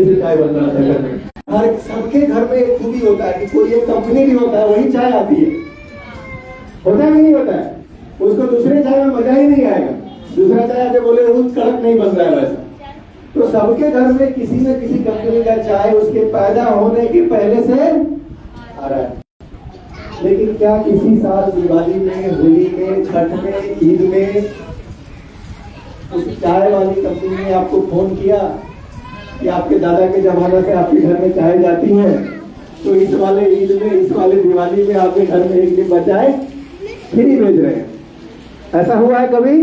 पहले से चाय बन रहा था घर में। हर सबके घर में एक खूबी होता है कि कोई एक कंपनी भी होता है वही चाय आती है, होता है नहीं होता है, उसको दूसरे चाय में मजा ही नहीं आएगा। दूसरा चाय आके बोले वो कड़क नहीं बन रहा है वैसा। तो सबके घर में किसी न किसी कंपनी का चाय उसके पैदा होने के पहले से आ रहा है। लेकिन क्या किसी साल दिवाली में, होली में, छठ में, ईद में उस चाय वाली कंपनी ने आपको फोन किया कि आपके दादा के जमाने से आपके घर में चाय जाती है, तो इस वाले ईद में, इस वाले दिवाली में आपके घर में एक डिब्बा चाय फ्री भेज रहे हैं? ऐसा हुआ है कभी?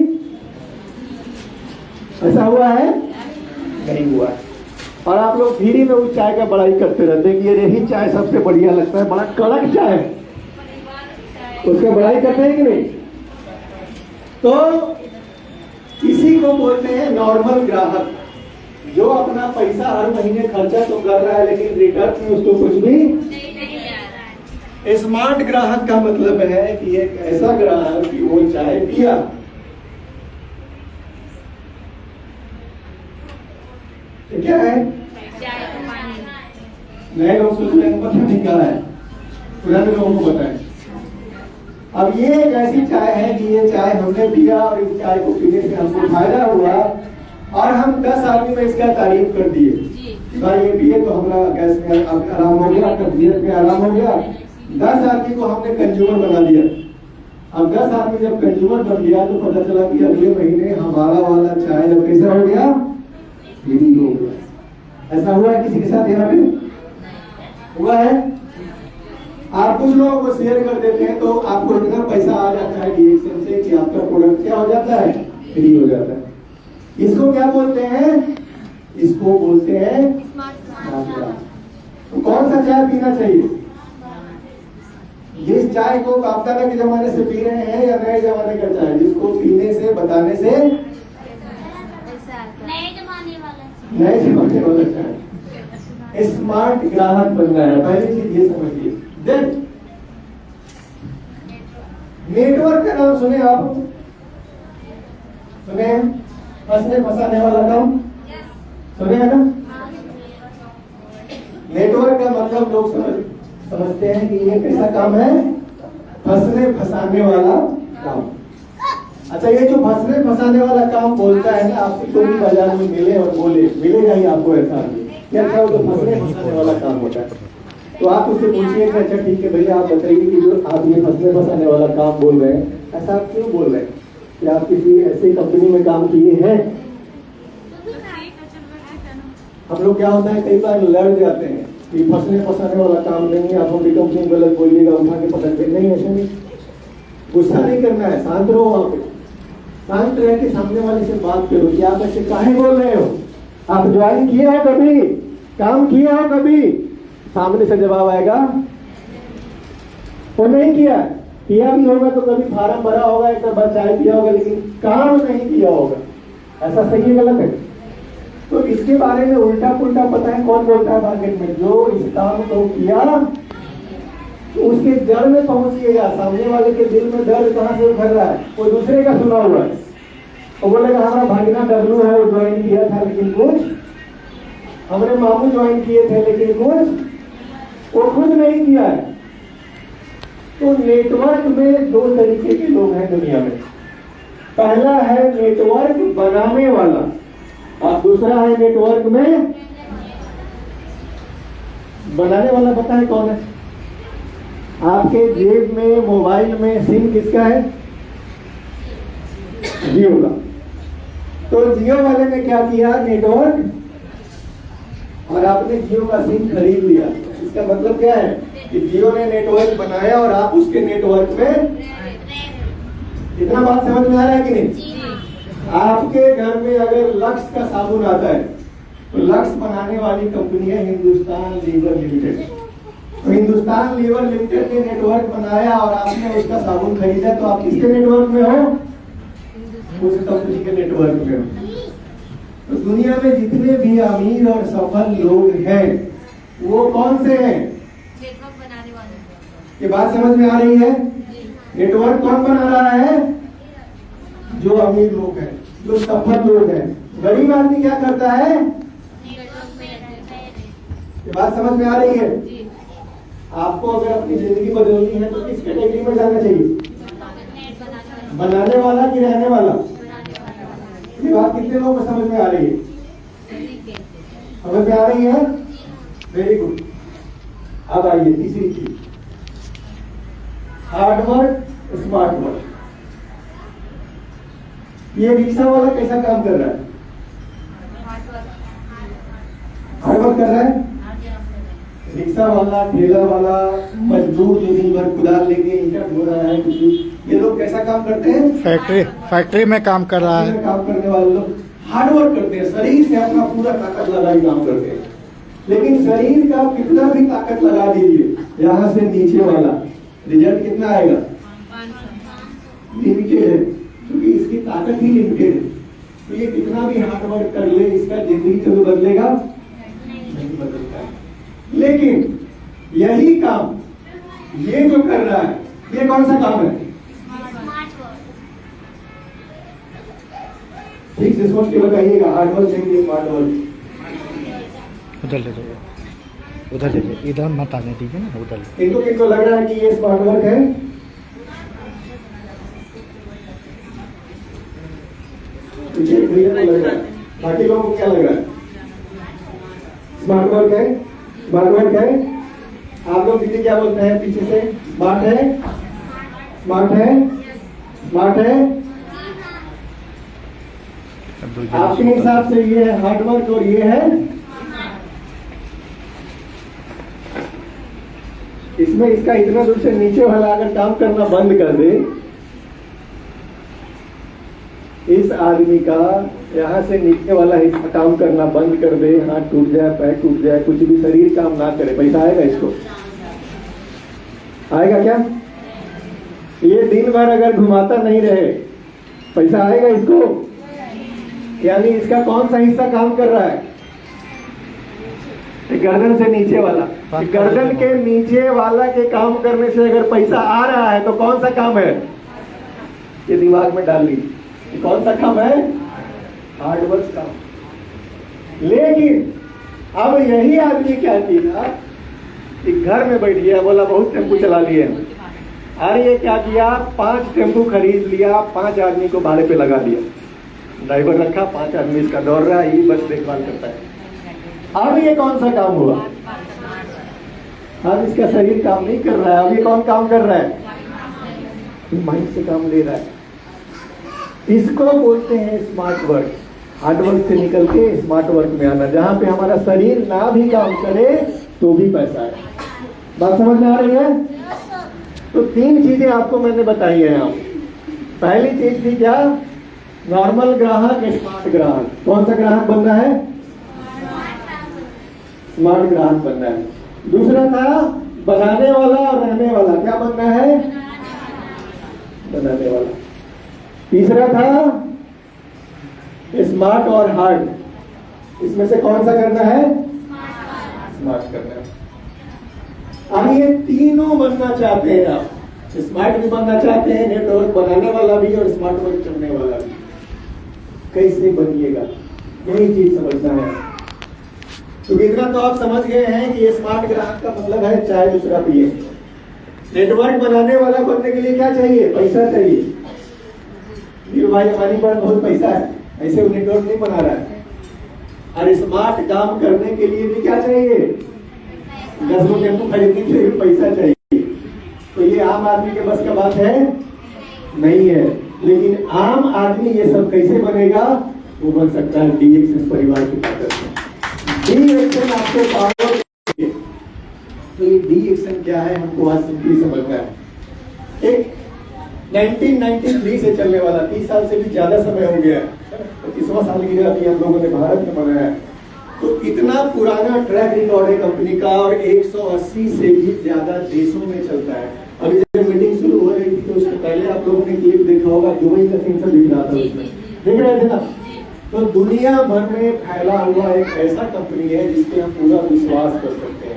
ऐसा हुआ है? नहीं हुआ। और आप लोग फ्री में उस चाय का बड़ाई करते रहते हैं कि ये ही चाय सबसे बढ़िया लगता है, बड़ा कड़क चाय है, उसका बड़ाई करते हैं कि नहीं? तो इसी को बोलते हैं नॉर्मल ग्राहक, जो अपना पैसा हर महीने खर्चा तो कर रहा है लेकिन रिटर्न में उसको कुछ भी नहीं आ रहा है। स्मार्ट ग्राहक का मतलब है कि एक ऐसा ग्राहक कि वो चाय पिया, तो क्या है? नए लोग सोच रहे हैं पता नहीं क्या है, पुराने लोगों को बताएं। अब ये एक ऐसी चाय है कि ये चाय हमने पिया और इस चाय को पीने से हमको फायदा हुआ और हम 10 आदमी में इसका तारीफ कर दिए। भाई ये पिए तो हमारा गैस में आराम हो गया, कब्जियत में आराम हो गया। 10 आदमी को हमने कंज्यूमर बना दिया। अब 10 आदमी जब कंज्यूमर बन गया तो पता चला कि अगले महीने हमारा वाला चाय जब कैसा हो गया, फ्री हो गया। ऐसा हुआ है किसी के साथ? यहाँ पे हुआ है? आप कुछ लोगों को शेयर कर देते हैं तो आपको इतना पैसा आ जाता है रिएक्शन से कि आपका प्रोडक्ट क्या हो जाता है, फ्री हो जाता है। इसको क्या बोलते हैं? इसको बोलते हैं तो कौन सा चाय पीना चाहिए? जिस चाय को बाप दादा के जमाने से पी रहे हैं या नए जमाने का चाय, जिसको पीने से, बताने से नए जमाने वाला चाय। स्मार्ट ग्राहक बनना है, पहली चीज ये समझिए। नेटवर्क का नाम सुने आप? सुने? फंसने फंसाने वाला काम सुने है ना? नेटवर्क का मतलब लोग समझते हैं कि ये कैसा काम है? फंसने फंसाने वाला काम। अच्छा, ये जो फंसने फंसाने वाला काम बोलता है ना, आपको चोरी बाजार में मिले और बोले, मिलेगा ही आपको ऐसा क्या था? वो तो फंसने फंसाने वाला काम होता है। तो आप उससे पूछिए कि अच्छा ठीक है भैया, आप बताइए कि जो आप ये फंसने फंसाने वाला काम बोल रहे हैं, ऐसा आप क्यों बोल रहे हैं? कि आप किसी ऐसी कंपनी में काम किए हैं? हम लोग क्या होता है, कई बार लड़ जाते हैं कि फंसने फंसाने वाला काम नहीं है, आप हमारी कंपनी गलत बोलिएगा, उठा के पकड़ के नहीं। ऐसे नहीं, गुस्सा नहीं करना है, शांत रहो। वहां पे शांत रह के सामने वाले से बात करो कि आप ऐसे काहे बोल रहे हो? आप ज्वाइन किए हो कभी? काम किए हो कभी? सामने से जवाब आएगा वो नहीं किया। किया भी होगा तो कभी फार्म भरा होगा, एक बार चाय पिया होगा, लेकिन काम नहीं किया होगा। ऐसा सही है गलत है? तो इसके बारे में उल्टा पुल्टा पता है कौन बोलता है मार्केट में? जो इस काम को किया तो उसके जड़ में पहुंचिएगा। सामने वाले के दिल में दर्द कहां से उभर रहा है? वो दूसरे का सुना हुआ है। वो बोलेगा हमारा भागना डब्लू है, वो ज्वाइन किया था लेकिन कुछ, हमने मामू ज्वाइन किए थे लेकिन कुछ वो खुद नहीं किया है। तो नेटवर्क में 2 तरीके के लोग हैं दुनिया में। पहला है नेटवर्क बनाने वाला और दूसरा है नेटवर्क में बनाने वाला। पता है कौन है? आपके जेब में, मोबाइल में सिम किसका है? जियो का। तो जियो वाले ने क्या किया? नेटवर्क, और आपने जियो का सिम खरीद लिया। इसका मतलब क्या है कि जियो ने नेटवर्क बनाया और आप उसके नेटवर्क में। इतना बात समझ में आ रहा है कि नहीं? आपके घर में अगर लक्स का साबुन आता है तो लक्स बनाने वाली कंपनी है हिंदुस्तान लीवर लिमिटेड। तो हिंदुस्तान लीवर लिमिटेड ने नेटवर्क बनाया और आपने उसका साबुन खरीदा, तो आप किसके नेटवर्क में हो? उस कंपनी के नेटवर्क में हो। तो दुनिया में जितने भी अमीर और सफल लोग हैं वो कौन से हैं? नेटवर्क बनाने वाले। ये बात समझ में आ रही है? नेटवर्क कौन बना रहा है? जो अमीर लोग हैं, जो सफल लोग हैं। गरीब आदमी क्या करता है? ये बात समझ में आ रही है? जी। आपको अगर अपनी जिंदगी बदलनी है तो किस कैटेगरी में जाना चाहिए? नेट बनाने बनाने वाला कि रहने वाला? वाला। ये बात कितने लोगों को समझ में आ रही है? समझ में आ रही है? Very good. अब आइए तीसरी चीज, हार्ड वर्क, स्मार्ट वर्क। ये रिक्शा वाला कैसा काम कर रहा है? हार्ड वर्क कर रहा है। रिक्शा वाला, ठेला वाला, मजदूर जो दिन भर कुदाल लेके ईंटा ढो रहा है, कुछ ये लोग कैसा काम करते हैं? फैक्ट्री में काम कर रहा है। काम करने वाले लोग हार्ड वर्क करते हैं, शरीर से अपना पूरा ताकत लगा के काम करते हैं। लेकिन शरीर का कितना भी ताकत लगा दीजिए, यहाँ से नीचे वाला रिजल्ट कितना आएगा? लिमिटेड है, क्योंकि इसकी ताकत ही लिमिटेड है। तो ये कितना भी हार्ड वर्क कर ले, इसका जिंदगी कभी बदलेगा नहीं बदलता है। लेकिन यही काम ये जो कर रहा है, ये कौन सा काम है? ठीक से सोच के बताइएगा, हार्ड वर्क नहीं, स्मार्ट वर्क। उधर ले लो, उधर ले लो, इधर मत आने दीजिए ना, उधर ले। किनको किनको लग रहा है कि ये स्मार्ट वर्क है? भैया को लग रहा है, बाकी लोगों को क्या लग रहा है? स्मार्ट वर्क है, स्मार्ट वर्क है। आप लोग दीदी क्या बोलते हैं पीछे से? स्मार्ट है, स्मार्ट है, स्मार्ट है। आपके हिसाब से ये है हार्ड वर्क और ये है? इसमें इसका इतना दूर से नीचे वाला अगर काम करना बंद कर दे, इस आदमी का यहाँ से नीचे वाला हिस्सा काम करना बंद कर दे, हाथ टूट जाए, पैर टूट जाए, कुछ भी शरीर काम ना करे, पैसा आएगा इसको? आएगा क्या? ये दिन भर अगर घुमाता नहीं रहे, पैसा आएगा इसको? यानी इसका कौन सा हिस्सा काम कर रहा है? गर्दन से नीचे वाला। गर्दन के नीचे वाला के काम करने से अगर पैसा आ रहा है तो कौन सा काम है? ये दिमाग में डाल लीजिए, कौन सा काम है? हार्डवर्क काम। लेकिन अब यही आदमी क्या किया कि घर में बैठ गया, बोला बहुत टेम्पू चला लिए, अरे ये क्या किया, 5 टेम्पू खरीद लिया, 5 आदमी को भाड़े पे लगा दिया, ड्राइवर रखा, 5 आदमी इसका दौड़ रहा है, ये बस देखभाल करता है। अब ये कौन सा काम हुआ? अब इसका शरीर काम नहीं कर रहा है, अब ये कौन काम कर रहा है? माइंड से काम ले रहा है। इसको बोलते हैं स्मार्ट वर्क। हार्ड वर्क से निकल के स्मार्ट वर्क में आना, जहां पे हमारा शरीर ना भी काम करे तो भी पैसा है। बात समझ में आ रही है? तो 3 चीजें आपको मैंने बताई है यहाँ। पहली चीज थी क्या? नॉर्मल ग्राहक, स्मार्ट ग्राहक। कौन सा ग्राहक बनना है? स्मार्ट ग्राहक बनना है। दूसरा था बनाने वाला और रहने वाला। क्या बनना है? बनाने वाला। तीसरा था स्मार्ट और हार्ड। इसमें से कौन सा करना है? स्मार्ट करना है। अब ये तीनों बनना चाहते हैं आप, स्मार्ट भी बनना चाहते हैं, नेटवर्क बनाने वाला भी और स्मार्ट वर्क करने वाला भी। कैसे बनिएगा, यही चीज समझना है। तो इतना तो आप समझ गए हैं कि ये स्मार्ट ग्राहक का मतलब है चाय दूसरा पिए। नेटवर्क बनाने वाला बनने के लिए क्या चाहिए? पैसा चाहिए। वीरू भाई अंबानी पर बहुत पैसा है, ऐसे वो नेटवर्क नहीं बना रहा है। और स्मार्ट काम करने के लिए भी क्या चाहिए? 10 टेम्पो खरीदने के लिए पैसा चाहिए। तो ये आम आदमी के बस का बात है नहीं है। लेकिन आम आदमी ये सब कैसे बनेगा? वो बन सकता है डीएक्सन परिवार की ताकत से। डीएक्सन आपको पावर देंगे। तो ये डीएक्सन क्या है हमको आज सिंपली समझना है। एक 1993 से चलने वाला, 30 साल से भी ज्यादा समय हो गया, 25वां साल की अभी हम लोगों ने भारत में मनाया है। तो इतना पुराना ट्रैक रिकॉर्ड है कंपनी का और 180 से भी ज्यादा देशों में चलता है। अभी जब मीटिंग शुरू हो रही थी तो उसके पहले आप लोगों ने क्लिप देखा होगा, दुबई का सीन सब दिख रहा था उसमें, देख रहे थे ना? तो दुनिया भर में फैला हुआ एक ऐसा कंपनी है जिसपे हम पूरा विश्वास कर सकते हैं।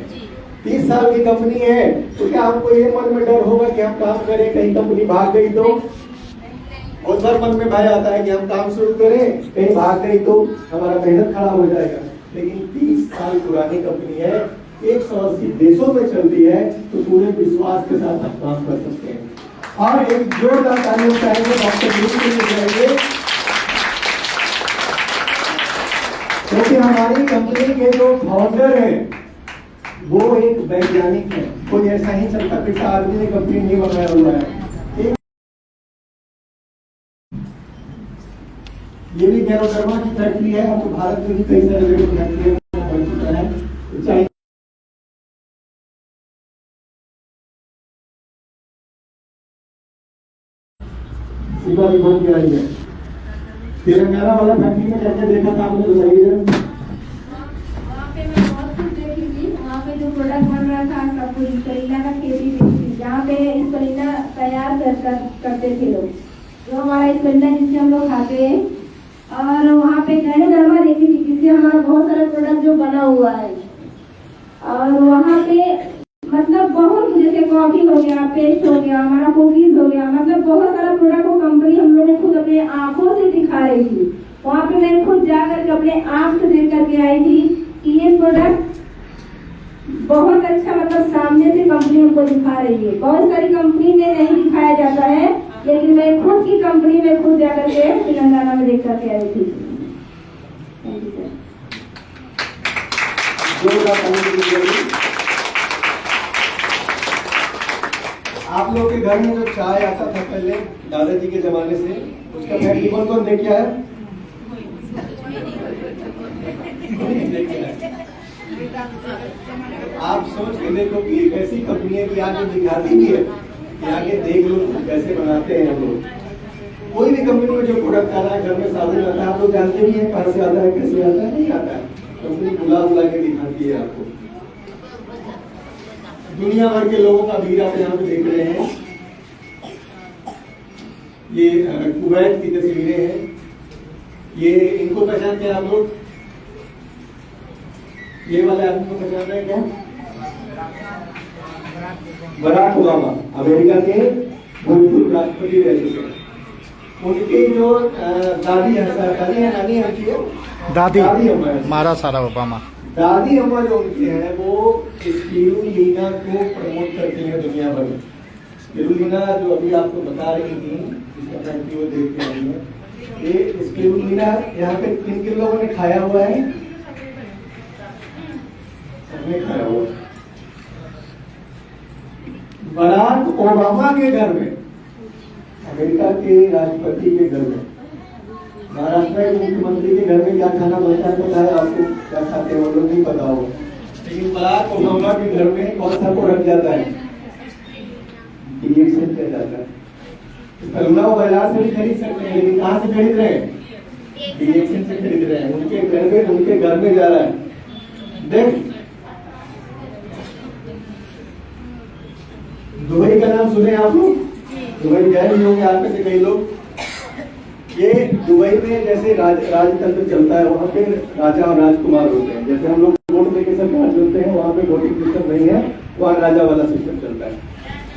30 साल की कंपनी है, तो क्या हमको ये मन में डर होगा कि हम काम करें, कहीं कंपनी भाग गई तो? और हर मन में भय आता है कि हम काम शुरू करें, कहीं भाग गई तो हमारा मेहनत खराब हो जाएगा। लेकिन 30 साल पुरानी कंपनी है, 180 देशों में चलती है, तो पूरे विश्वास के साथ आप काम कर सकते हैं। और एक जोरदार तालियां चाहेंगे डॉक्टर लीग के लिए चाहिए, क्योंकि हमारी कंपनी के जो फाउंडर हैं वो एक वैज्ञानिक है। कोई ऐसा ही चलता फिरता आदमी ने कंपनी नहीं बनाया हुआ है। ये भी गैरोडर्मा की फैक्ट्री है। अब तो भारत में भी कई सारे फैक्ट्री बन चुका है। चाहे सीमा भी बहुत गहरी है। तेलंगाना वाला फैक्ट्री में जाके देखा था आपने, बताइए। वहाँ पे मैं बहुत कुछ देखी थी। वहाँ पे जो प्रोडक्ट बन रहा था सब कुछ करीना का खेती देखी थी, जहाँ पे स्परीना तैयार करते थे लोग, जो हमारा स्परीना जिससे हम लोग खाते हैं। और वहाँ पे गैरोडर्मा देखी थी, जिससे हमारा बहुत सारा प्रोडक्ट जो बना हुआ है। और वहाँ पे मतलब बहुत, जैसे कॉफी हो गया, पेस्ट हो गया, हमारा कुकीज हो गया, मतलब बहुत सारा प्रोडक्ट वो कंपनी हम लोगों को खुद अपने आंखों से दिखा रही थी। वहाँ पे मैं खुद जाकर के अपने आंख से देख करके आई थी कि ये प्रोडक्ट बहुत अच्छा, मतलब सामने से कंपनी हमको दिखा रही है। बहुत सारी कंपनी में नहीं दिखाया जाता है, लेकिन मैं खुद की कंपनी में खुद जाकर के तेलंगाना में देख करके आई थी। आप लोग के घर में जो चाय आता था पहले दादाजी के जमाने से, उसका फैक्ट्री कौन देख क्या है? आप सोच के देखो कि एक ऐसी कंपनी है कि आगे दिखाती भी है कि आगे देख लो कैसे बनाते हैं हम लोग। कोई भी कंपनी में जो प्रोडक्ट आ रहा है, घर में साबुन आता है, आप लोग जानते भी हैं कहाँ से आता है, कैसे आता है, नहीं आता है। कंपनी बुला के दिखाती है आपको। दुनिया भर के लोगों का भीड़ आप यहाँ पे देख रहे हैं। ये कुवैत की तस्वीरें हैं। ये इनको पहचानते हैं आप लोग? ये वाले आदमी को पहचान रहे हैं क्या? बराक ओबामा, अमेरिका के भूतपूर्व राष्ट्रपति रह चुके हैं। उनकी जो दादी है, नानी है, दादी मारा सारा ओबामा, दादी अम्मा जो उनकी है वो स्पिरुलिना को प्रमोट करती है दुनिया भर में। स्पिरुलिना जो अभी आपको बता रही थी, इसका फैक्ट्री वो देख के आई है। ये स्पिरुलिना यहाँ पे किन किन लोगों ने खाया हुआ है? सबने खाया हुआ। बराक ओबामा के घर में, अमेरिका के राष्ट्रपति के घर में, महाराष्ट्र के मुख्यमंत्री के घर में क्या खाना बनता है पता है आपको? क्या खाते हैं वो लोग नहीं पता होगा, लेकिन बराक ओबामा के घर में कौन सा प्रोडक्ट जाता है? डीएक्सन किया जाता है। करुणा वो बाजार से भी खरीद सकते हैं, लेकिन कहाँ से खरीद रहे हैं? डीएक्सन से खरीद रहे हैं। उनके घर में जा रहा है। देख, दुबई का नाम सुने आप लोग? दुबई गए नहीं होंगे आप में से कई लोग। ये दुबई में जैसे राजतंत्र चलता है, वहाँ पे राजा और राजकुमार होते हैं। जैसे हम लोग वोट देके सरकार चलते हैं, वहाँ पे वोटिंग सिस्टम नहीं है, वहाँ राजा वाला सिस्टम चलता है।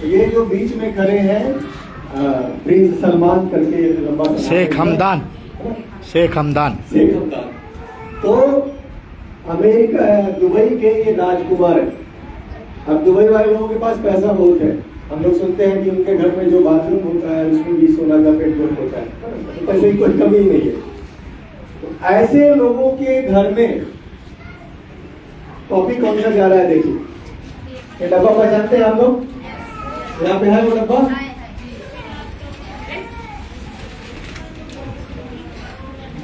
तो ये जो बीच में खड़े हैं प्रिंस सलमान करके लंबा शेख हमदान। तो अमेरिका दुबई के ये राजकुमार है। अब दुबई वाले लोगों के पास पैसा बहुत है। हम लोग सुनते हैं कि उनके घर में जो बाथरूम होता है उसमें भी सोना का पेट्रोल होता है, पैसे की कोई कमी नहीं है। तो ऐसे लोगों के घर में कॉफी कौन सा जा रहा है? देखिए, ये डब्बा पहचानते हैं आप लोग? यहाँ पे है वो डब्बा।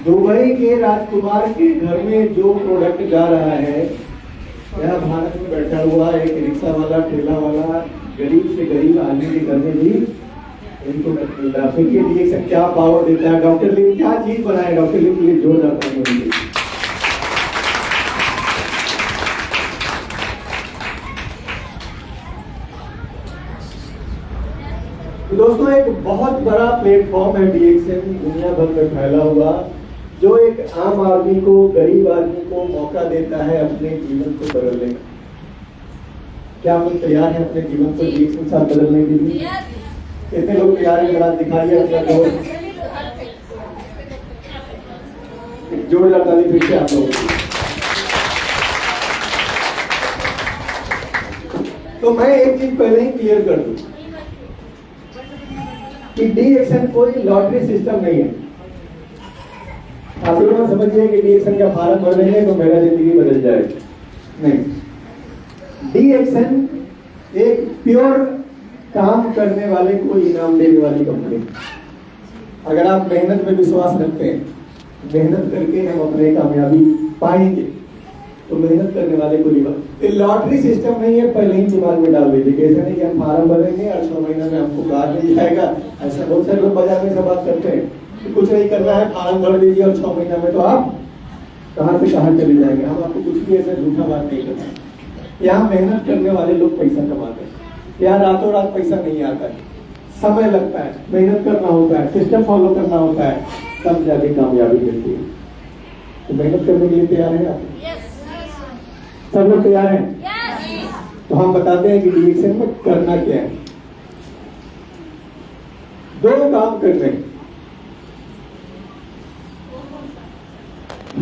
दुबई के राजकुमार के घर में जो प्रोडक्ट जा रहा है, यहाँ भारत में बैठा हुआ एक रिक्शा वाला, ठेला वाला, गरीब से गरीब आदमी के घर में भी इनको मिल रहा है। सोचिए डीएक्सन क्या पावर देता है। डॉक्टर लिम क्या चीज बनाए, डॉक्टर लिम के लिए जोर जाता है। तो दोस्तों, एक बहुत बड़ा प्लेटफॉर्म है डीएक्सन, दुनिया भर में फैला हुआ, जो एक आम आदमी को, गरीब आदमी को मौका देता है अपने जीवन को बदलने का। क्या हम तैयार हैं अपने जीवन को डीएक्सन के साथ बदलने के लिए? कितने लोग तैयार हैं? जरा दिखाइए अपना जोर। जोरदार ताली फिर से आप लोगों की। तो मैं एक चीज पहले ही क्लियर कर दूं कि डी एक्शन कोई लॉटरी सिस्टम नहीं है। आप लोग समझिए कि डी एक्शन का फॉर्म भर लेंगे तो मेरा जिंदगी बदल जाएगी, नहीं। डी एक्शन एक प्योर काम करने वाले को इनाम देने वाली कंपनी। अगर आप मेहनत में विश्वास रखते हैं, मेहनत करके हम अपने कामयाबी पाएंगे, तो मेहनत करने वाले को रिवॉर्ड। लॉटरी सिस्टम नहीं है, पहले ही दिमाग में डाल दीजिए कि ऐसा नहीं कि हम फार्म भरेंगे और 6 महीने में हमको कार्ड मिल जाएगा। ऐसा बहुत सारे लोग बाजार में सब बात करते हैं कि कुछ नहीं करना है, फार्म भर दीजिए और 6 महीने में तो आप कहाँ से कहाँ चले जाएंगे। हम आपको कुछ भी ऐसा झूठा बात नहीं करते। यहाँ मेहनत करने वाले लोग पैसा कमाते हैं। यहाँ रातों रात पैसा नहीं आता है, समय लगता है, मेहनत करना होता है, सिस्टम फॉलो करना होता है, तब जाके कामयाबी मिलती है। तो मेहनत करने के लिए तैयार है आप? सब लोग तैयार हैं? तो हम बताते हैं कि डी एक्शन में करना क्या है। 2 काम कर रहे हैं।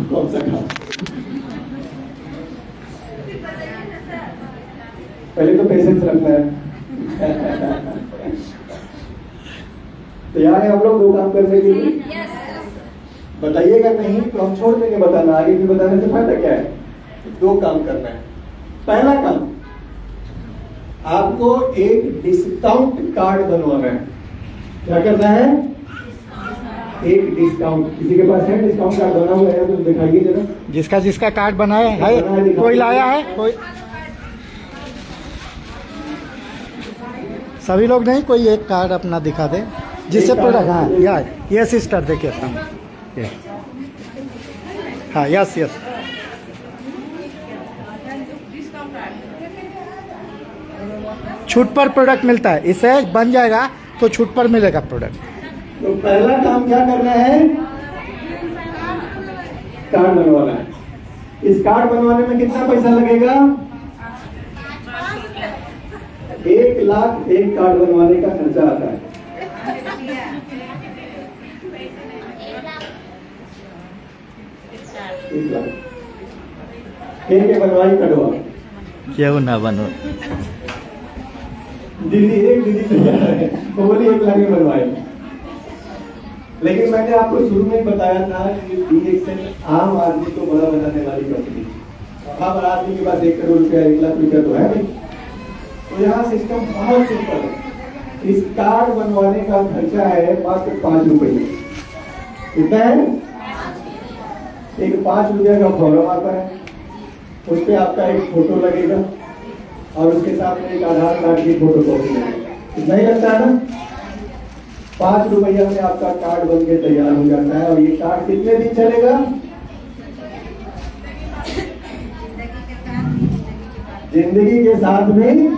कौन सा काम? पहले तो पेशेंस रखना है। तैयार है हम लोग 2 काम करने के लिए? बताइएगा नहीं तो हम छोड़ देंगे बताना, आगे भी बताने से फायदा क्या है। 2 काम करना है। पहला काम, आपको एक डिस्काउंट कार्ड बनवाना है। क्या करना है? एक डिस्काउंट। किसी के पास है डिस्काउंट कार्ड बना हुआ है तो दिखाइए जरा। जिसका जिसका कार्ड बनाया है, कोई लाया है? कोई सभी लोग नहीं, कोई एक कार्ड अपना दिखा दे जिससे प्रोडक्ट। हाँ यार, ये सिस्टर देखिए सामने। हाँ यस यस, छूट पर प्रोडक्ट मिलता है, इससे बन जाएगा तो छूट पर मिलेगा प्रोडक्ट। तो पहला काम क्या करना है? कार्ड बनवाना है। इस कार्ड बनवाने में कितना पैसा लगेगा? 1 लाख एक कार्ड बनवाने का खर्चा आता है। 1 लाख के बनवाई कटवा। क्यों ना बनो? दीदी तैयार है, वो बोली 1 लाख में बनवाए। लेकिन मैंने आपको शुरू में बताया था कि डी एक्शन आम आदमी को बड़ा बनाने वाली कंपनी। आम आदमी के पास 1 करोड़ रुपया 1 लाख रुपया तो है नहीं। तो यहाँ सिस्टम बहुत सिंपल है। इस कार्ड बनवाने का खर्चा है मात्र 5 रुपये। कितना है? एक 5 रुपये का फॉर्म आता है, उस पर आपका एक फोटो लगेगा और उसके साथ में एक आधार कार्ड की फोटो कॉपी लगेगी। इतना ही लगता है ना? 5 रुपया में आपका कार्ड बन के तैयार हो जाता है। और ये कार्ड कितने दिन चलेगा? जिंदगी के साथ में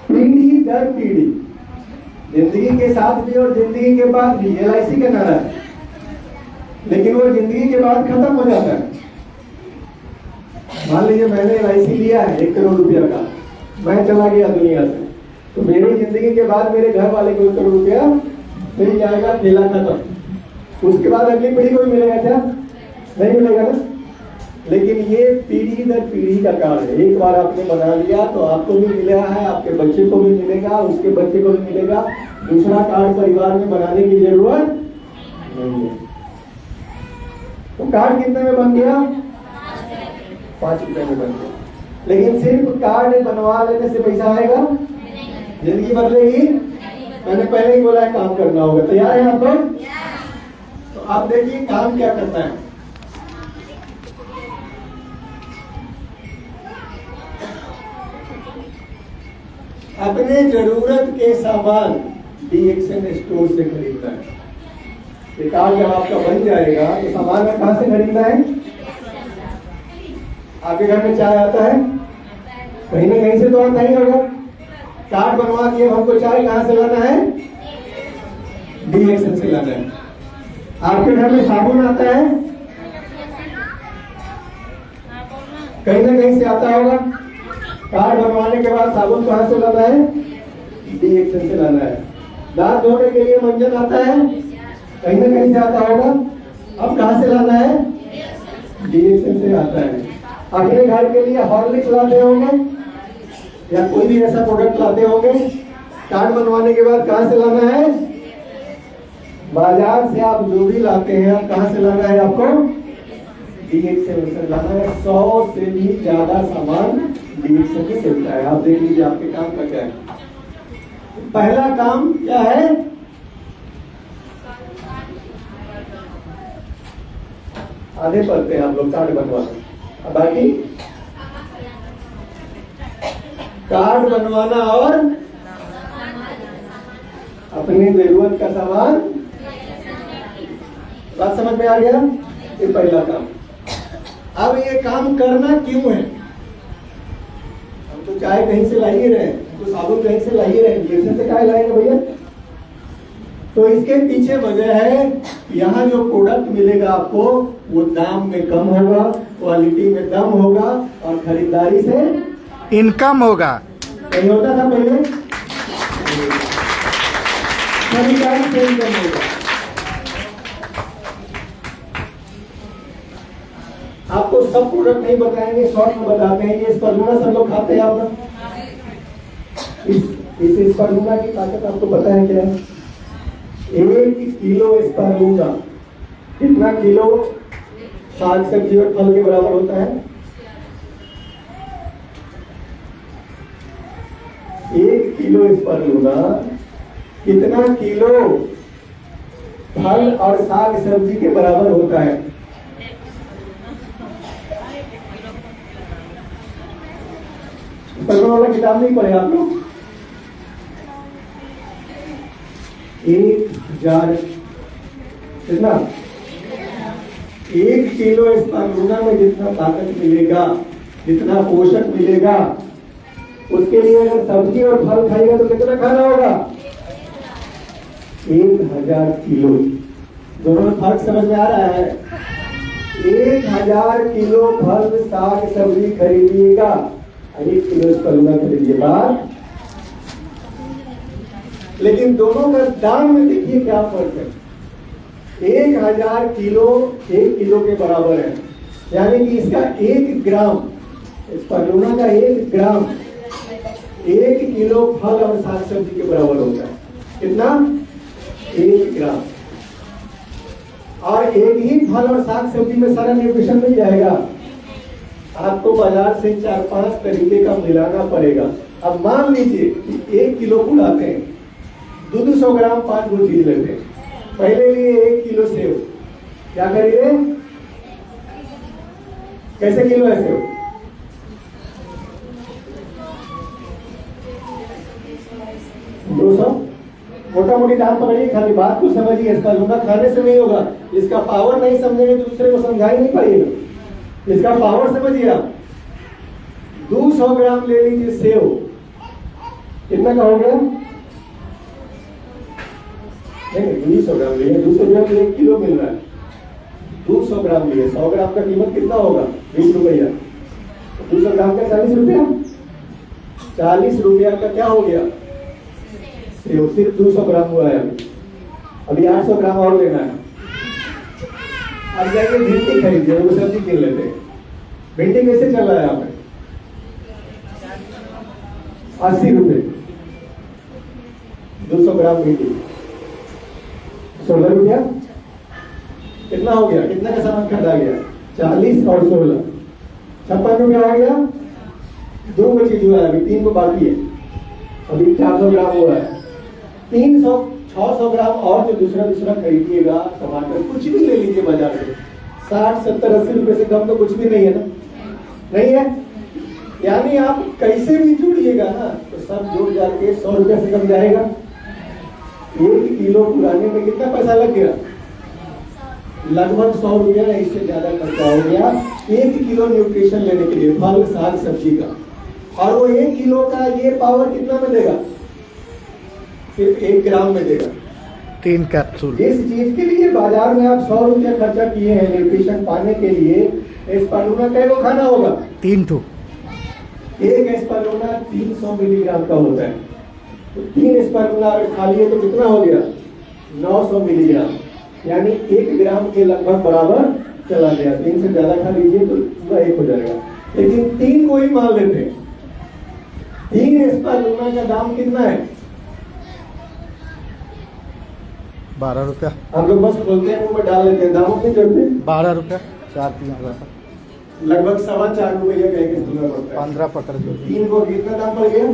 पीढ़ी दर पीढ़ी, जिंदगी के साथ भी और जिंदगी के बाद भी। LIC का नारा है, लेकिन वो जिंदगी के बाद खत्म हो जाता है। मान लीजिए मैंने LIC लिया है 1 करोड़ रुपया का, मैं चला गया दुनिया से, तो मेरी जिंदगी के बाद मेरे घर वाले को 1 करोड़ रुपया मिल जाएगा, खेला खत्म। उसके बाद अगली पीढ़ी को भी मिलेगा क्या? नहीं मिलेगा ना। लेकिन ये पीढ़ी दर पीढ़ी का कार्ड है। एक बार आपने बना लिया तो आपको भी मिला है, आपके बच्चे को भी मिलेगा, उसके बच्चे को भी मिलेगा। दूसरा कार्ड परिवार में बनाने की जरूरत नहीं है। तो कार्ड कितने में बन गया? 5 रुपए में बन गया। लेकिन सिर्फ कार्ड बनवा लेने से पैसा आएगा? जिंदगी बदलेगी? मैंने पहले ही बोला है काम करना होगा। तैयार है आप लोग? तो आप देखिए काम क्या करना है। अपने जरूरत के सामान डी एक्शन स्टोर से खरीदना है। ये कार्ड जब आपका बन जाएगा तो सामान में कहां से खरीदना है? आपके घर में चाय आता है, कहीं ना कहीं से तो आता ही होगा। कार्ड बनवा के हमको चाय कहां से लाना है? डी एक्शन से लाना है। आपके घर में साबुन आता है, कहीं ना कहीं से आता होगा। कार्ड बनवाने के बाद साबुन कहां से लाना है? डी एक्शन से लाना है। दांत धोने के लिए मंजन आता है, कहीं ना कहीं से आता होगा। अब कहां से लाना है? डी एक्शन से आता है। अपने घर के लिए हॉर्लिक्स लाते होंगे या कोई भी ऐसा प्रोडक्ट लाते होंगे, कार्ड बनवाने के बाद कहाँ से लाना है? बाजार से आप जो भी लाते हैं, आप कहाँ से लाना है? आपको DXL से लाना है। 100 से भी ज्यादा सामान DXL से मिलता है। आप देख लीजिए आपके काम का क्या है। पहला काम क्या है? आधे पढ़ते हैं आप लोग कार्ड बनवाना, अब बाकी कार्ड बनवाना और अपनी जरूरत का सामान। बात समझ में आ गया? ये पहला काम। अब ये काम करना क्यों है? हम तो चाय कहीं से ला ही रहे हैं, तो साबुन कहीं से ला ही रहे हैं, DXL से क्या लाएंगे भैया? तो इसके पीछे वजह है, यहाँ जो प्रोडक्ट मिलेगा आपको वो दाम में कम होगा, क्वालिटी में दम होगा और खरीदारी से इनकम होगा। नहीं होता था पहले, खरीदारी से इनकम होगा। आपको सब प्रोडक्ट नहीं बताएंगे, शॉर्ट में बताते हैं। ये स्पर्लूना सब लोग खाते हैं। आप इस स्पर्लूना की ताकत आपको पता है क्या है? 1 किलो स्पर्लूना कितना किलो साग सब्जी और फल के बराबर होता है? 1 किलो स्पर्लूना कितना किलो फल और साग सब्जी के बराबर होता है? स्पर्लूना वाला किताब नहीं पढ़े आप लोग? 1000 कितना? 1 किलो स्पर्लूना में जितना ताकत मिलेगा, जितना पोषक मिलेगा, उसके लिए अगर सब्जी और फल खाएगा तो कितना खाना होगा? 1000 किलो। दोनों में फर्क समझ में आ रहा है? 1000 किलो फल साग सब्जी खरीदिएगा, 1 किलो स्पर्लूना खरीदिए। बात लेकिन दोनों का दाम में देखिए क्या फर्क है। 1000 किलो 1 किलो के बराबर है, यानी कि इसका 1 ग्राम स्पर्लूना का 1 ग्राम 1 किलो फल और साग सब्जी के बराबर होता है। कितना? 1 ग्राम। और एक ही फल और साग सब्जी में सारा न्यूट्रिशन मिल जाएगा। आपको बाजार से 4-5 तरीके का मिलाना पड़ेगा। अब मान लीजिए कि 1 किलो फुलाते हैं, 200 ग्राम 5 गो चीज लेते हैं। पहले लिए 1 किलो सेव, क्या करिए? कैसे किलो है सेव? 200। मोटा मोटी दाम पकड़िए, खाली बात को समझिए। स्पर्लूना खाने से नहीं होगा, इसका पावर नहीं समझेंगे तो दूसरे को समझा ही नहीं पाएगा। इसका पावर समझिए आप। 200 ग्राम ले लीजिए सेव, कितना का हो गया? नहीं 200 ग्राम लिए, 200 ग्राम 1 किलो मिल रहा है। 200 ग्राम लिए, 100 ग्राम का कीमत कितना होगा? 20 रुपया। 200 ग्राम का 40 रुपया। 40 रुपया का क्या हो गया? सेव। सिर्फ 200 ग्राम हुआ है। अभी 800 ग्राम और लेना है। अब जाइए भिंडी खरीदिए, वो सब्जी किन लेते हैं। भिंडी कैसे चल रहा है यहाँ पे? 80 रुपए 200 ग्राम भिंडी। 16 रुपया कितना हो गया? कितना का सामान खरीदा गया? 40 और 16 56 रुपया हो गया। 2 को चीज हुआ है, अभी 3 को बाकी है। अभी 400 ग्राम हुआ है। 600 ग्राम और जो दूसरा खरीदिएगा, टमाटर कुछ भी ले लीजिए बाजार से, 60, 70, 80 रुपए से कम तो कुछ भी नहीं है ना? नहीं है? यानी आप कैसे भी जोड़िएगा ना तो सब जोड़ जाके के 100 रुपए से कम जाएगा। 1 किलो पुराने में कितना पैसा लग गया? लगभग 100 रुपया, इससे ज्यादा खर्चा हो गया 1 किलो न्यूट्रिशन लेने के लिए, फल साग सब्जी का। और वो 1 किलो का ये पावर कितना में देगा? सिर्फ 1 ग्राम में देगा। 3 कैप्सूल। जिस चीज के लिए बाजार में आप 100 रुपया खर्चा किए हैं न्यूट्रिशन पाने के लिए, स्पर्लूना कै को खाना होगा? 3 ठो। एक स्पर्लूना 300 मिलीग्राम का होता है, तो 3 स्पर्लूना अगर खा लिए तो कितना हो गया? 900 मिलीग्राम, यानी 1 ग्राम के लगभग बराबर चला गया। 3 से ज्यादा खा लीजिए तो पूरा 1 हो जाएगा। लेकिन 3 को ही मान लेते हैं। 3 स्पालूना का दाम कितना है? 12 रुपया। हम लोग बस बोलते हैं, मुंह में डाल लेते हैं, दामों नहीं करते। 12 रुपया 4 3 लगभग 4.25 रुपये कह के तुलना पड़ता है। 15 पकड़ दो। 3 को कितना दाम पड़ गया?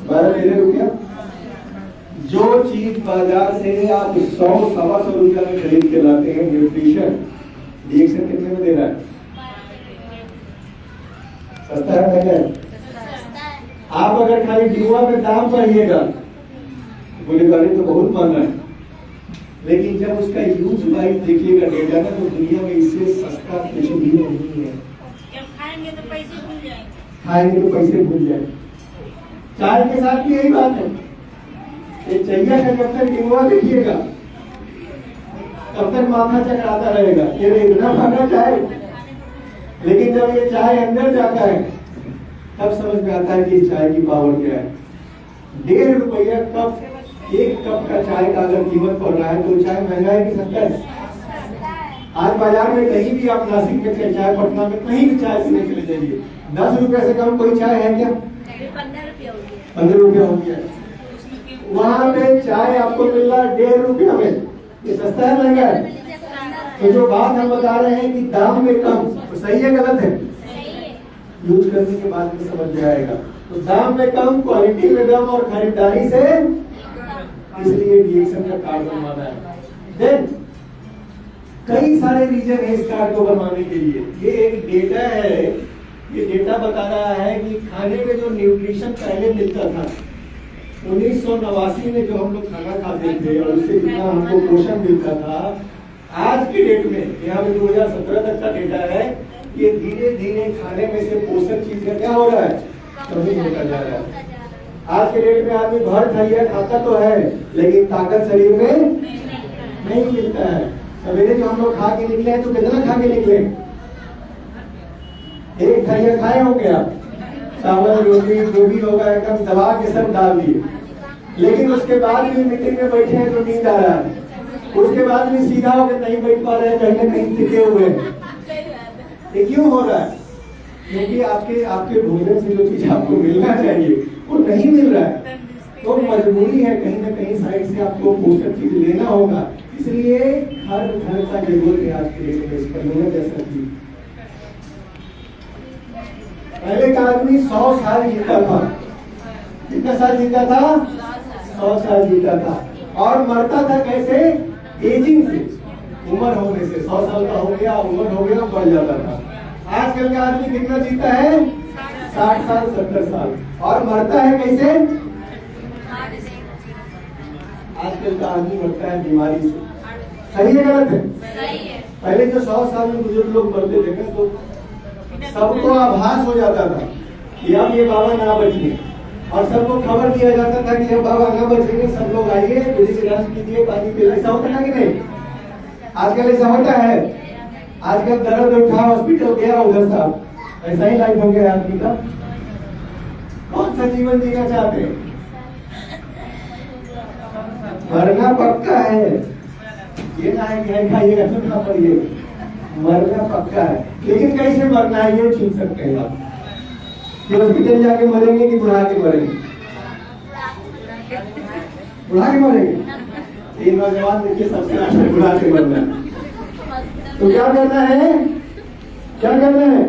12-13 रुपया। जो चीज बाजार से आप 100-125 रुपया में खरीद के लाते हैं, न्यूट्रिशन रिएक्शन कितने में दे रहा है? सस्ता है महंगा है? आप अगर खाली डिब्बा में दाम पढ़िएगा बोलेगा तो बहुत महंगा है, लेकिन जब उसका यूज वाइज देखिएगा डेटा ना, तो दुनिया में इससे सस्ता कुछ भी नहीं है। खाएंगे तो पैसे भूल जाएंगे। खाएंगे तो पैसे भूल जाए। चाय के साथ भी यही बात है। ये चाहिए का जब तक डिब्बा देखिएगा तब तक माथा चकराता रहेगा, ये इतना महंगा चाय। लेकिन जब ये चाय अंदर जाता है तब समझ में आता है कि चाय की पावर क्या है। 1.5 रुपया कप, 1 कप का चाय का अगर कीमत पड़ रहा है तो चाय महंगा है कि सस्ता है? आज बाजार में कहीं भी आप नासिक में चाय, पटना में कहीं भी चाय पीने चले जाइए, 10 रुपए से कम कोई चाय है क्या? 15 रुपया हो गया। वहाँ पे चाय आपको मिल रहा है 1.5 रुपया में। ये सस्ता है महंगा है? तो जो बात हम बता रहे हैं कि दाम में कम, तो सही है गलत है? यूज करने के बाद में समझ में आएगा। तो दाम में कम, क्वालिटी में कम और खरीदारी से, इसलिए रिएक्शन का कार्ड बनवाना है। देन कई सारे रीजन है इस कार्ड को बनवाने के लिए। ये एक डेटा है, ये डेटा बता रहा है कि खाने में जो न्यूट्रिशन पहले मिलता था 1989 में, जो हम लोग खाना खाते थे और उससे जितना हमको पोषण मिलता था, आज के डेट में यहाँ पे 2017 तक का डेटा है, ये धीरे धीरे खाने में से पोषक चीज का क्या हो रहा है? कमी होता जा रहा है। आज के डेट में आदमी भर थैलिया खाता तो है, लेकिन ताकत शरीर में नहीं मिलता है। सवेरे जो हम लोग खा के निकले हैं तो कितना खा के निकले? 1 थैलिया खाए होंगे आप, चावल रोटी जो भी होगा एकदम दबा के सब डाल दिए, लेकिन उसके बाद भी मीटिंग में बैठे हैं तो नींद आ रहा है, उसके बाद भी सीधा होकर नहीं बैठ पा रहे हैं, कहीं ना कहीं टिके हुए हैं। ये क्यों हो रहा है? क्योंकि आपके भोजन से जो चीज आपको मिलना चाहिए वो नहीं मिल रहा है। तो मजबूरी है, कहीं ना कहीं साइड से आपको पोषक चीज लेना होगा। इसलिए हर घर का जरूरत है आज के डेट में इसका जैसा चीज। पहले का आदमी 100 साल जीता था। कितना साल जीता था? 100 साल जीता था। और मरता था कैसे? एजिंग से, उम्र होने से। 100 साल का हो गया, उम्र हो गया, बढ़ जाता था। आजकल का आदमी कितना जीता है? 60 साल 70 साल। और मरता है कैसे? आजकल का आदमी मरता है बीमारी से। सही है गलत है? पहले जो 100 साल में बुजुर्ग लोग मरते थे तो सबको आभास हो जाता था कि अब ये बाबा ना बचिए, और सबको खबर दिया जाता था कि जब बाबा ना बचेंगे सब लोग आइए, विजिट कीजिए, पानी पिए। ऐसा होता है कि नहीं? आजकल ऐसा होता है? आजकल दर्द उठा, हॉस्पिटल गया, उधर साहब ऐसा ही लाइफ हो गया आदमी का। कौन सा जीवन जीना चाहते हैं? मरना पक्का है, ये ना है कि खाइएगा तो ना पड़िएगा, मरना पक्का है। लेकिन कैसे मरना है ये चुन सकते हैं आप कि हॉस्पिटल जाके मरेंगे कि बुढ़ा के मरेंगे? बुढ़ा के मरेंगे। ये नौजवान देखिए सबसे आखिर बुढ़ा के मरना है। तो क्या करना है? क्या करना है?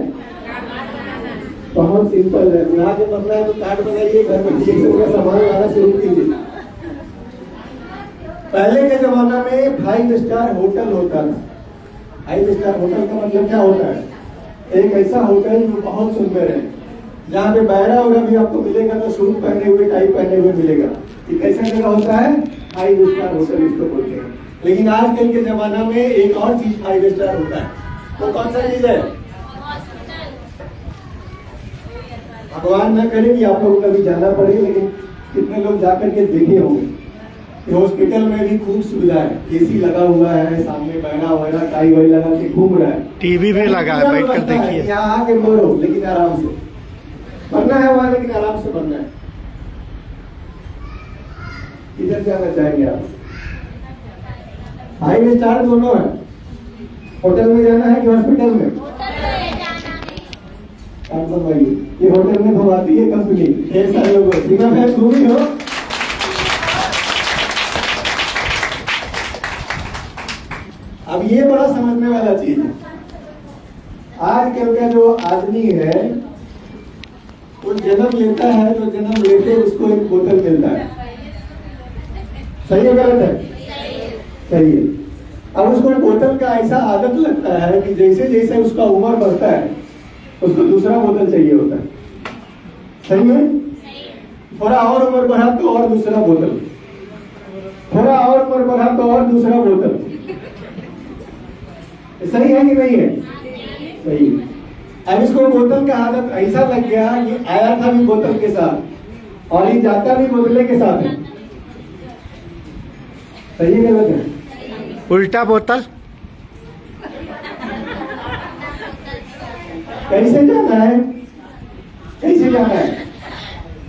बहुत सिंपल है। बुढ़ा के मरना है तो कार्ड बनाइए, घर में इंजेक्शन का सामान लाना शुरू कीजिए। पहले के जमाना में 5 स्टार होटल होता था। 5 स्टार होटल का मतलब क्या होता है? एक ऐसा होटल जो बहुत सुंदर है, जहाँ पे बहरा होगा भी आपको मिलेगा तो सूट पहने हुए, टाई पहने हुए मिलेगा। ये कैसा जगह होता है? 5 स्टार होटल इसको बोलते हैं। लेकिन आजकल के जमाना में एक और चीज 5 स्टार होता है। वो कौन सा चीज है? भगवान न करे कि आप लोग कभी जाना पड़े, लेकिन कितने लोग जाकर के देखे होंगे। हॉस्पिटल में भी खूब सुविधा है, एसी लगा हुआ है, सामने बहना वहना टाई वाई लगा के घूम रहा है, टीवी भी लगा है, बैठ कर देखिए। यहाँ आके मरो, लेकिन आराम से मरना है वहां, लेकिन आराम से मरना है। इधर जाना चाहेंगे आप? 5 स्टार दोनों है। होटल में जाना है कि हॉस्पिटल में? कार्ड बनवाइए। ये होटल में घुमाती है कंपनी ढेर सारे लोगों को। सीमा बहन घूमी हो? अब ये बड़ा समझने वाला चीज है। आजकल का जो आदमी है वो जन्म लेता है तो जन्म लेते उसको एक बोतल मिलता है। सही है गलत है? सही है। अब उसको बोतल का ऐसा आदत लगता है कि जैसे जैसे उसका उम्र बढ़ता है उसको दूसरा बोतल चाहिए होता है। सही है? थोड़ा और उम्र बढ़ा तो और दूसरा बोतल, थोड़ा और उम्र बढ़ा तो और दूसरा बोतल। सही है कि नहीं है? सही है। अब इसको बोतल का आदत ऐसा लग गया कि आया था भी बोतल के साथ और ये जाता भी बोतले के साथ है। सही है गलत है? उल्टा बोतल। कैसे जाना है? कैसे जाना है?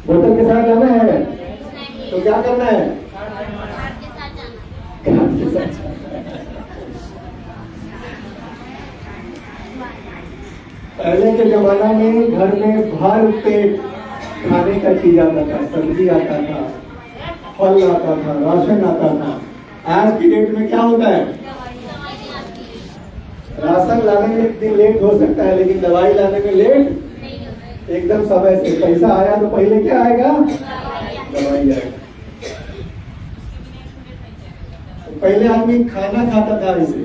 बोतल के साथ जाना है तो क्या करना है? कार्ड के साथ। पहले के जमाना में घर में भर पेट खाने का चीज आता था, सब्जी आता था, फल आता था, राशन आता था। आज की डेट में क्या होता है? राशन लाने में एक दिन लेट हो सकता है लेकिन दवाई लाने में लेट एकदम समय से। पैसा आया तो पहले क्या आएगा? दवाई आएगा। पहले आदमी खाना खाता था इसे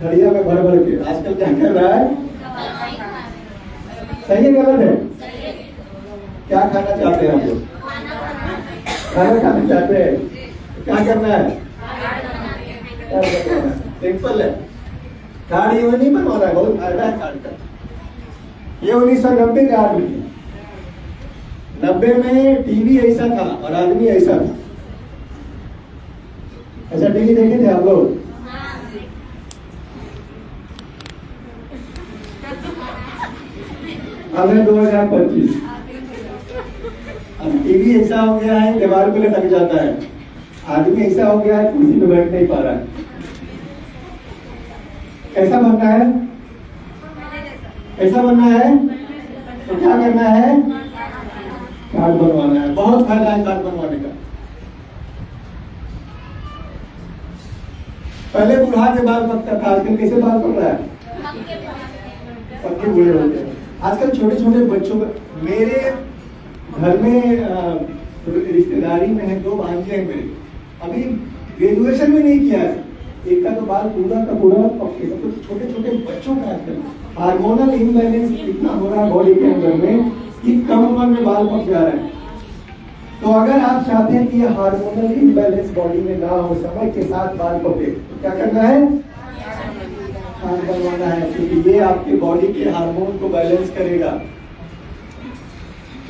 थड़िया में भर भर के, आजकल क्या कर रहा है? सही है गलत है? क्या खाना चाहते हैं आप लोग? खाना खाना चाहते हैं? क्या करना है? सिंपल है। कार्ड ये नहीं बनवाना है, बहुत फायदा है कार्ड का। ये 1990 का आदमी, 90 में टीवी ऐसा था और आदमी ऐसा था। ऐसा टीवी देखे थे आप लोग? अब है 2025। अब टीवी ऐसा हो गया है दीवार पे लटक जाता है, आदमी ऐसा हो गया है कुर्सी पे बैठ नहीं पा रहा है। कैसा बनना है? कैसा बनना है? तो क्या करना है? कार्ड बनवाना है। बहुत फायदा है कार्ड बनवाने का। पहले बुढ़ा के बाल पकता था, आजकल कैसे बाल पक रहा है? पक्के बूढ़े होते हैं। आजकल छोटे छोटे बच्चों का, मेरे घर में रिश्तेदारी में है, 2 भांजे हैं मेरे, अभी ग्रेजुएशन भी नहीं किया है। एक का तो बाल पूरा का पूरा पक्के। तो छोटे छोटे बच्चों का आजकल हार्मोनल इम्बैलेंस कितना हो रहा है बॉडी के अंदर में कि कम उम्र में बाल पक जा रहे हैं। तो अगर आप चाहते हैं कि ये हार्मोनल इम्बैलेंस बॉडी में ना हो, समय के साथ बाल पके, तो क्या करना है? कार्ड बनवाना है, क्योंकि ये आपके बॉडी के हार्मोन को बैलेंस करेगा।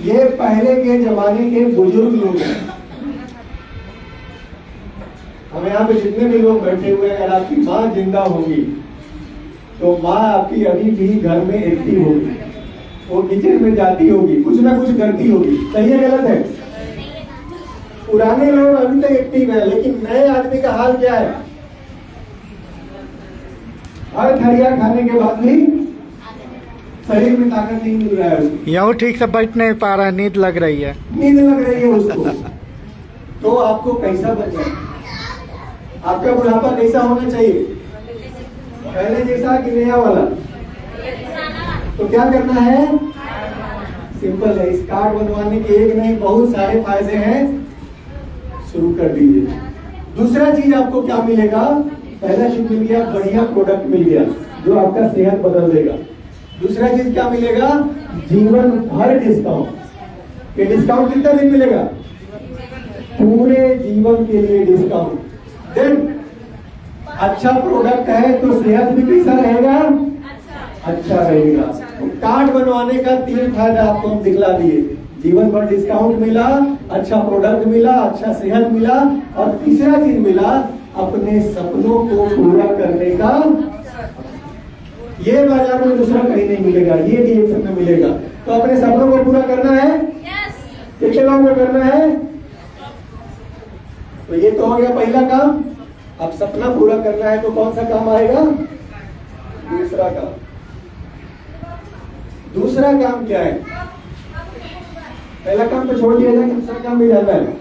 ये पहले के जमाने के बुजुर्ग लोग हैं। हम यहाँ पे जितने भी लोग बैठे हुए हैं, अगर आपकी माँ जिंदा होगी तो माँ आपकी अभी भी घर में एक्टिव होगी, वो किचन में जाती होगी, कुछ ना कुछ करती होगी। सही है गलत है? पुराने लोग अभी तक एक्टिव है, लेकिन नए आदमी का हाल क्या है? हर थरिया खाने के बाद भी शरीर में ताकत नहीं मिल रहा है उसको। यूँ ठीक से बैठ नहीं पा रहा है, नींद लग रही है। नींद लग रही है उसको। तो आपको कैसा बनना है? आपका बुढ़ापा कैसा होना चाहिए? पहले जैसा कि नया वाला? तो क्या करना है? सिंपल है। इस कार्ड बनवाने के एक नहीं बहुत सारे फायदे हैं, शुरू कर दीजिए। दूसरा चीज आपको क्या मिलेगा? पहला चीज मिल गया, बढ़िया प्रोडक्ट मिल गया जो आपका सेहत बदल देगा। दूसरा चीज क्या मिलेगा? जीवन भर डिस्काउंट। ये डिस्काउंट कितना दिन मिलेगा? पूरे जीवन के लिए डिस्काउंट। देन अच्छा प्रोडक्ट है तो सेहत भी कैसा रहेगा? अच्छा रहेगा। तो कार्ड बनवाने का 3 फायदा आपको हम दिखला दिए। जीवन भर डिस्काउंट मिला, अच्छा प्रोडक्ट मिला, अच्छा सेहत मिला, और तीसरा चीज मिला अपने सपनों को पूरा करने का। ये बाजार में दूसरा कहीं नहीं मिलेगा, ये डीएक्शन में मिलेगा। तो अपने सपनों को पूरा करना है, कितने लोगों को करना है? तो ये तो हो गया पहला काम। अब सपना पूरा करना है तो कौन सा काम आएगा? दूसरा काम। दूसरा काम क्या है? पहला काम तो छोड़ दिया जाए, दूसरा काम भी जानना है।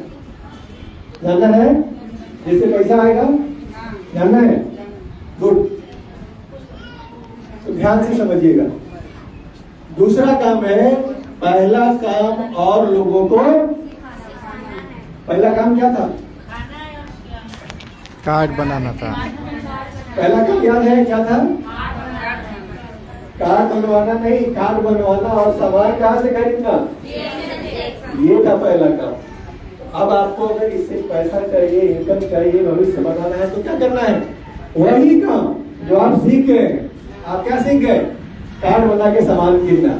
जानना है जैसे पैसा आएगा, जानना है? गुड, तो ध्यान से समझिएगा। दूसरा काम है, पहला काम और लोगों को, पहला काम क्या था? कार्ड बनाना था। पहला काम याद है क्या था? कार्ड बनवाना नहीं, कार्ड बनवाना और सामान कहाँ से खरीदना, ये था पहला काम। अब आपको अगर इससे पैसा चाहिए, इनकम चाहिए, भविष्य बनाना है तो क्या करना है? वही काम जो आप सीख गए। आप क्या सीख गए? कार्ड बना के सामान खरीदना।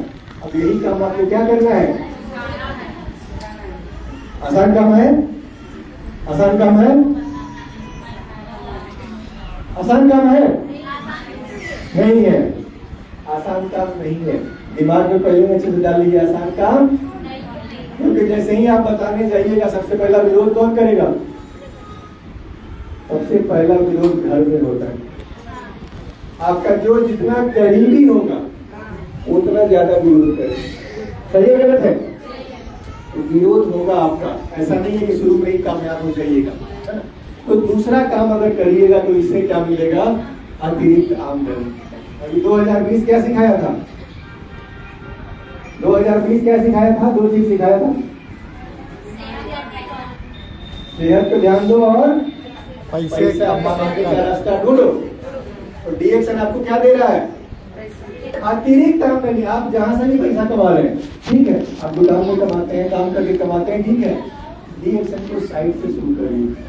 अब यही काम आपको क्या करना है? आसान काम है? आसान काम है? आसान काम है? नहीं है, आसान काम नहीं है। दिमाग में पहले अच्छे से डाल लीजिए, आसान काम, क्योंकि जैसे ही आप बताने जाइएगा सबसे पहला विरोध कौन करेगा? सबसे पहला विरोध घर में होता है। आपका जो जितना करीबी होगा उतना ज्यादा विरोध करेगा। सही है गलत है? तो विरोध होगा आपका। ऐसा नहीं है कि शुरू में ही कामयाब हो जाइएगा। तो दूसरा काम अगर करिएगा तो इससे क्या मिलेगा? अतिरिक्त आमदनी। अभी 2020 क्या सिखाया था? 2020 क्या सिखाया था? 2 चीज सिखाया था। सेहत पे ध्यान दो और पैसे कमाने का रास्ता ढूंढो। तो डीएक्शन आपको क्या दे रहा है? अतिरिक्त आमदनी। आप जहां से भी पैसा कमा रहे हैं, ठीक है, आप दुकान में कमाते हैं, काम करके कमाते हैं, ठीक है, डीएक्शन को साइड से शुरू करिए।